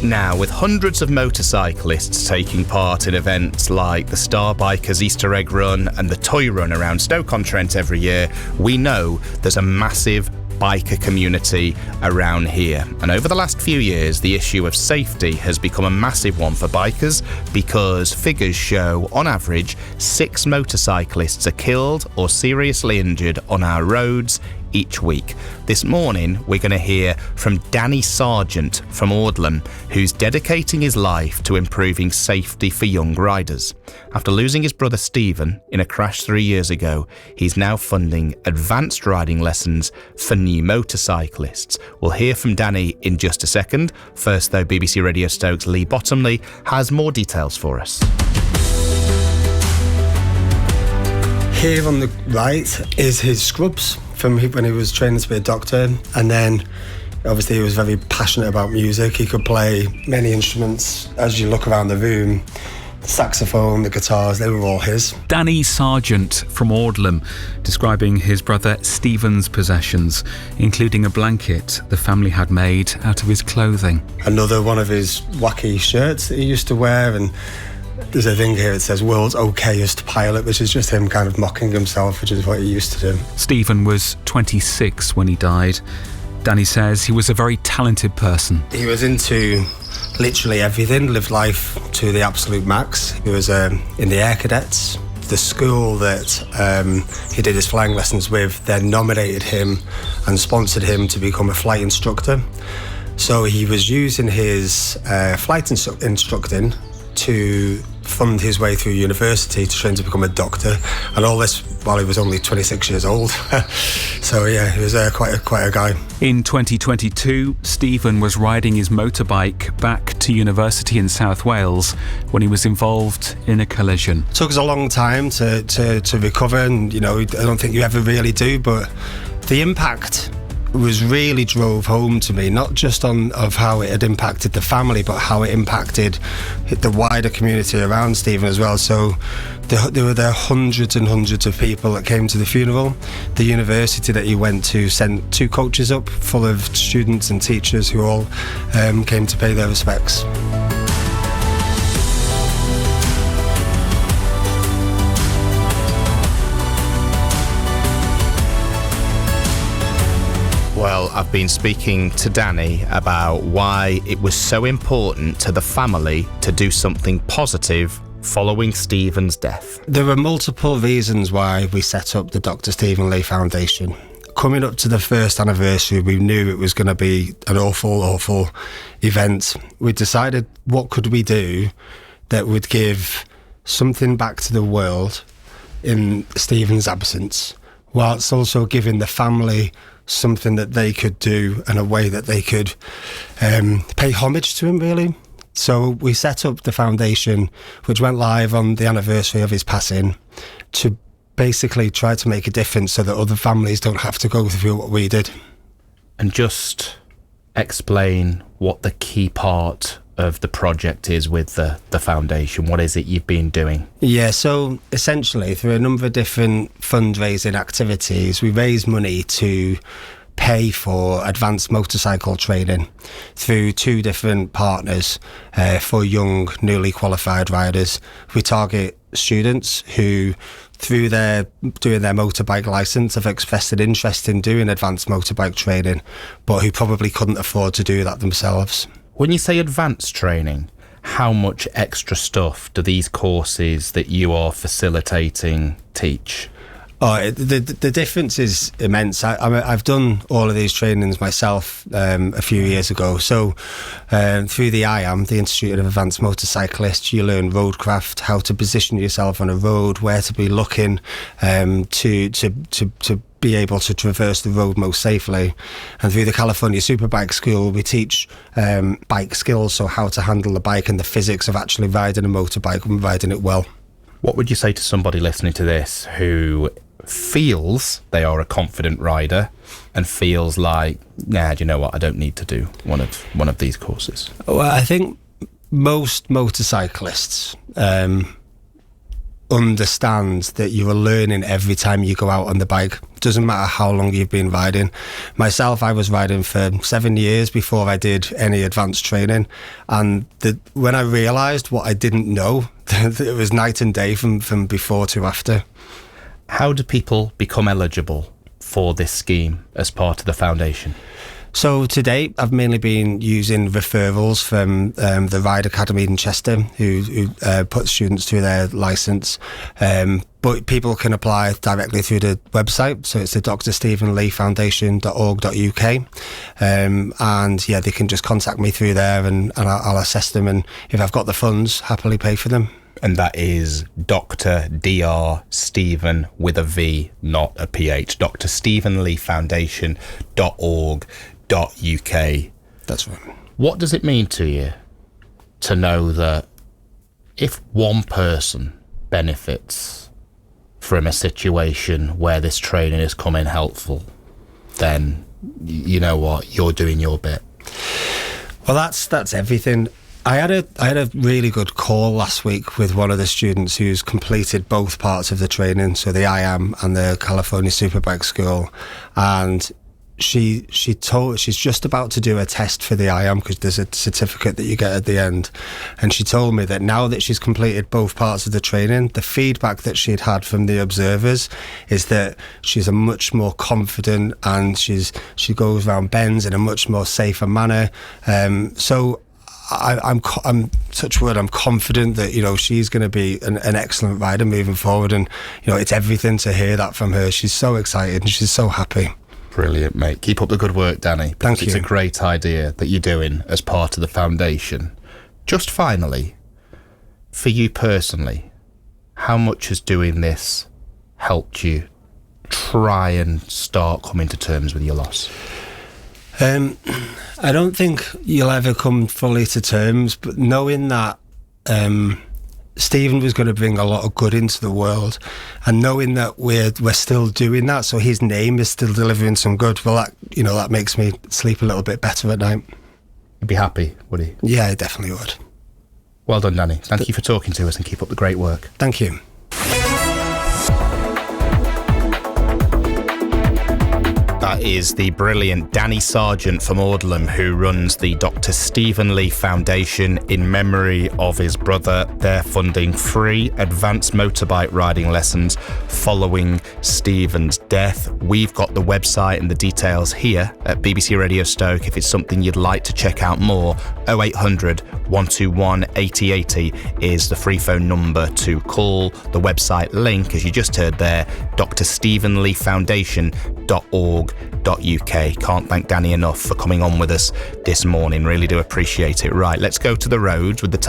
Now, with hundreds of motorcyclists taking part in events like the Star Bikers Easter Egg Run and the Toy Run around Stoke-on-Trent every year, we know there's a massive biker community around here. And over the last few years, the issue of safety has become a massive one for bikers because figures show, on average, 6 motorcyclists are killed or seriously injured on our roads each week. This morning, we're going to hear from Danny Sargent from Audlam, who's dedicating his life to improving safety for young riders. After losing his brother Stephen in a crash 3 years ago, he's now funding advanced riding lessons for new motorcyclists. We'll hear from Danny in just a second. First, though, BBC Radio Stoke's Lee Bottomley has more details for us. Here on the right is his scrubs from when he was training to be a doctor, and then obviously he was very passionate about music. He could play many instruments. As you look around the room, the saxophone, the guitars, they were all his. Danny Sargent from Audlam, describing his brother Stephen's possessions, including a blanket the family had made out of his clothing. Another one of his wacky shirts that he used to wear, and there's a thing here that says world's okayest pilot, which is just him kind of mocking himself, which is what he used to do. Stephen was 26 when he died. Danny says he was a very talented person. He was into literally everything, lived life to the absolute max. He was in the Air Cadets. The school that he did his flying lessons with then nominated him and sponsored him to become a flight instructor. So he was using his flight instructing to fund his way through university to train to become a doctor, and all this while he was only 26 years old. So yeah, he was quite a guy. In 2022, Stephen was riding his motorbike back to university in South Wales when he was involved in a collision. It took us a long time to recover, and I don't think you ever really do, but the impact was really drove home to me, not just of how it had impacted the family, but how it impacted the wider community around Stephen as well. So there were hundreds and hundreds of people that came to the funeral. The university that he went to sent 2 coaches up full of students and teachers who all came to pay their respects. Well, I've been speaking to Danny about why it was so important to the family to do something positive following Stephen's death. There were multiple reasons why we set up the Dr. Stephen Lee Foundation. Coming up to the first anniversary, we knew it was going to be an awful event. We decided, what could we do that would give something back to the world in Stephen's absence, whilst also giving the family something that they could do and a way that they could pay homage to him, really. So we set up the foundation, which went live on the anniversary of his passing, to basically try to make a difference so that other families don't have to go through what we did. And just explain what the key part of the project is with the foundation. What is it you've been doing? Yeah, so essentially through a number of different fundraising activities, we raise money to pay for advanced motorcycle training through 2 different partners for young, newly qualified riders. We target students who, through doing their motorbike licence, have expressed an interest in doing advanced motorbike training, but who probably couldn't afford to do that themselves. When you say advanced training, how much extra stuff do these courses that you are facilitating teach? Oh, the difference is immense. I've done all of these trainings myself a few years ago. So through the IAM, the Institute of Advanced Motorcyclists, you learn roadcraft, how to position yourself on a road, where to be looking to be able to traverse the road most safely. And through the California Superbike School, we teach bike skills, so how to handle the bike and the physics of actually riding a motorbike and riding it well. What would you say to somebody listening to this who feels they are a confident rider and feels like, do you know what, I don't need to do one of these courses? Well, I think most motorcyclists understand that you are learning every time you go out on the bike. Doesn't matter how long you've been riding. Myself, I was riding for 7 years before I did any advanced training, and when I realised what I didn't know, it was night and day from before to after. How do people become eligible for this scheme as part of the foundation? So to date, I've mainly been using referrals from the Ride Academy in Chester, who put students through their licence. But people can apply directly through the website. So it's the drstephenleefoundation.org.uk. And yeah, they can just contact me through there, and I'll assess them. And if I've got the funds, happily pay for them. And that is Dr. Dr. Stephen with a V, not a PH. drstephenleefoundation.org.uk. That's right. What does it mean to you to know that if one person benefits from a situation where this training is coming helpful, then you know what, you're doing your bit? Well, that's everything. I had a really good call last week with one of the students who's completed both parts of the training, so the IAM and the California Superbike School, and she's just about to do a test for the IAM because there's a certificate that you get at the end, and she told me that now that she's completed both parts of the training, the feedback that she'd had from the observers is that she's a much more confident, and she goes around bends in a much more safer manner. So I'm touch wood, I'm confident that, you know, she's going to be an excellent rider moving forward, and, you know, it's everything to hear that from her. She's so excited and she's so happy. Brilliant, mate. Keep up the good work, Danny. Thank you. It's a great idea that you're doing as part of the foundation. Just finally, for you personally, how much has doing this helped you try and start coming to terms with your loss? I don't think you'll ever come fully to terms, but knowing that Stephen was going to bring a lot of good into the world, and knowing that we're still doing that, so his name is still delivering some good, well, that makes me sleep a little bit better at night. He'd be happy, would he? Yeah, I definitely would. Well done, Danny. Thank you for talking to us, and keep up the great work. Thank you. That is the brilliant Danny Sargent from Aldlam, who runs the Dr. Stephen Lee Foundation in memory of his brother. They're funding free advanced motorbike riding lessons following Stephen's death. We've got the website and the details here at BBC Radio Stoke. If it's something you'd like to check out more, 0800 121 8080 is the free phone number to call. The website link, as you just heard there, drstephenleefoundation.org.uk. Can't thank Danny enough for coming on with us this morning. Really do appreciate it. Right, let's go to the roads with the time.